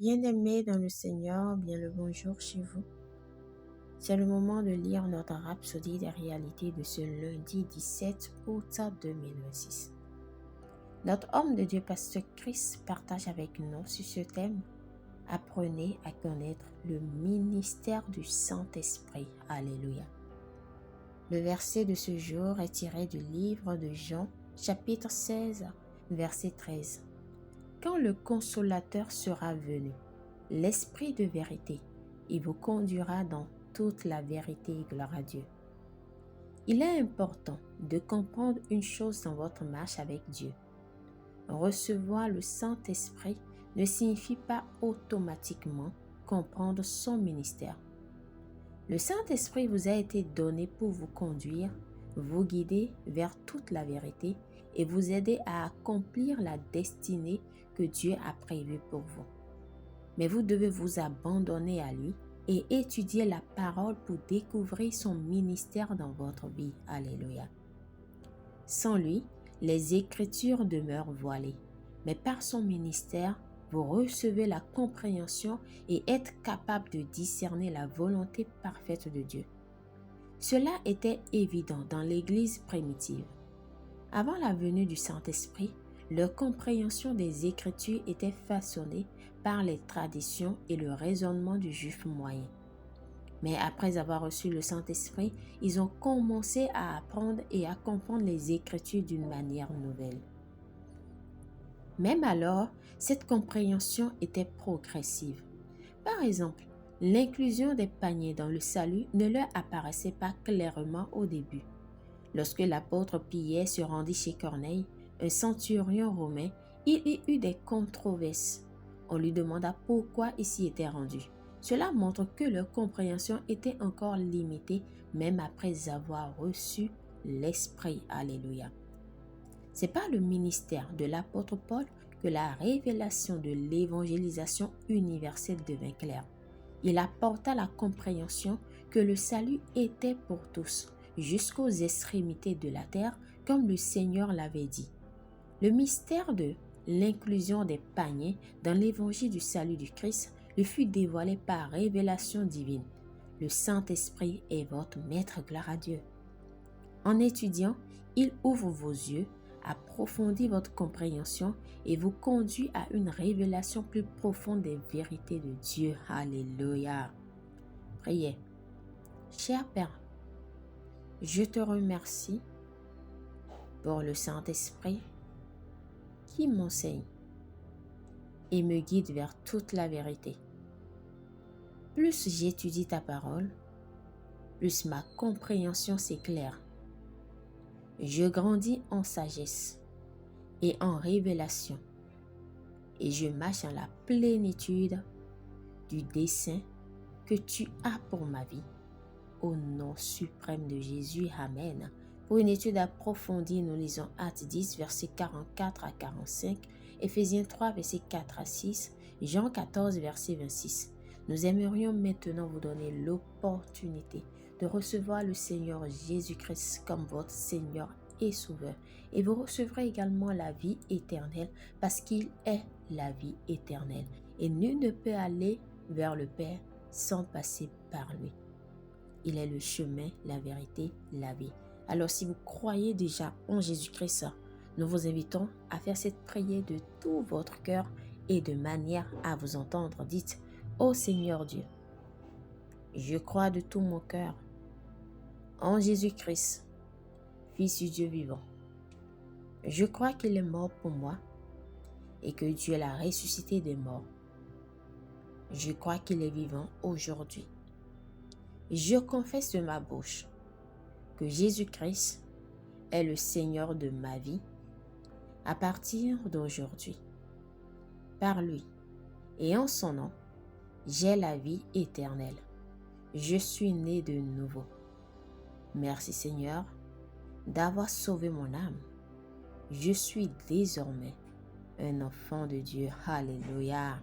Bien-aimés dans le Seigneur, bien le bonjour chez vous. C'est le moment de lire notre rhapsodie des réalités de ce lundi 17 août 2026. Notre homme de Dieu, Pasteur Chris, partage avec nous sur ce thème. Apprenez à connaître le ministère du Saint-Esprit. Alléluia. Le verset de ce jour est tiré du livre de Jean, chapitre 16, verset 13. Quand le Consolateur sera venu, l'Esprit de vérité, il vous conduira dans toute la vérité, gloire à Dieu. Il est important de comprendre une chose dans votre marche avec Dieu. Recevoir le Saint-Esprit ne signifie pas automatiquement comprendre son ministère. Le Saint-Esprit vous a été donné pour vous conduire, vous guider vers toute la vérité et vous aider à accomplir la destinée que Dieu a prévue pour vous. Mais vous devez vous abandonner à lui et étudier la parole pour découvrir son ministère dans votre vie. Alléluia. Sans lui, les Écritures demeurent voilées, mais par son ministère, vous recevez la compréhension et êtes capable de discerner la volonté parfaite de Dieu. Cela était évident dans l'Église primitive. Avant la venue du Saint-Esprit, leur compréhension des Écritures était façonnée par les traditions et le raisonnement du juif moyen. Mais après avoir reçu le Saint-Esprit, ils ont commencé à apprendre et à comprendre les Écritures d'une manière nouvelle. Même alors, cette compréhension était progressive. Par exemple, l'inclusion des paniers dans le salut ne leur apparaissait pas clairement au début. Lorsque l'apôtre Pierre se rendit chez Corneille, un centurion romain, il y eut des controverses. On lui demanda pourquoi il s'y était rendu. Cela montre que leur compréhension était encore limitée même après avoir reçu l'Esprit. Alléluia. C'est par le ministère de l'apôtre Paul que la révélation de l'évangélisation universelle devint claire. Il apporta la compréhension que le salut était pour tous, jusqu'aux extrémités de la terre, comme le Seigneur l'avait dit. Le mystère de l'inclusion des paniers dans l'évangile du salut du Christ lui fut dévoilé par révélation divine. Le Saint-Esprit est votre maître, gloire à Dieu. En étudiant, il ouvre vos yeux, approfondit votre compréhension et vous conduit à une révélation plus profonde des vérités de Dieu. Alléluia. Priez. Cher Père, je te remercie pour le Saint-Esprit qui m'enseigne et me guide vers toute la vérité. Plus j'étudie ta parole, plus ma compréhension s'éclaire. Je grandis en sagesse et en révélation et je marche dans la plénitude du dessein que tu as pour ma vie. Au nom suprême de Jésus, Amen. Pour une étude approfondie, nous lisons Actes 10, versets 44 à 45, Éphésiens 3, versets 4 à 6, Jean 14, verset 26. Nous aimerions maintenant vous donner l'opportunité de recevoir le Seigneur Jésus-Christ comme votre Seigneur et Sauveur. Et vous recevrez également la vie éternelle parce qu'il est la vie éternelle. Et nul ne peut aller vers le Père sans passer par lui. Il est le chemin, la vérité, la vie. Alors si vous croyez déjà en Jésus-Christ, nous vous invitons à faire cette prière de tout votre cœur et de manière à vous entendre. Dites, ô Seigneur Dieu, je crois de tout mon cœur en Jésus-Christ, Fils du Dieu vivant. Je crois qu'il est mort pour moi et que Dieu l'a ressuscité des morts. Je crois qu'il est vivant aujourd'hui. Je confesse de ma bouche que Jésus-Christ est le Seigneur de ma vie à partir d'aujourd'hui. Par lui et en son nom, j'ai la vie éternelle. Je suis né de nouveau. Merci Seigneur d'avoir sauvé mon âme. Je suis désormais un enfant de Dieu. Alléluia.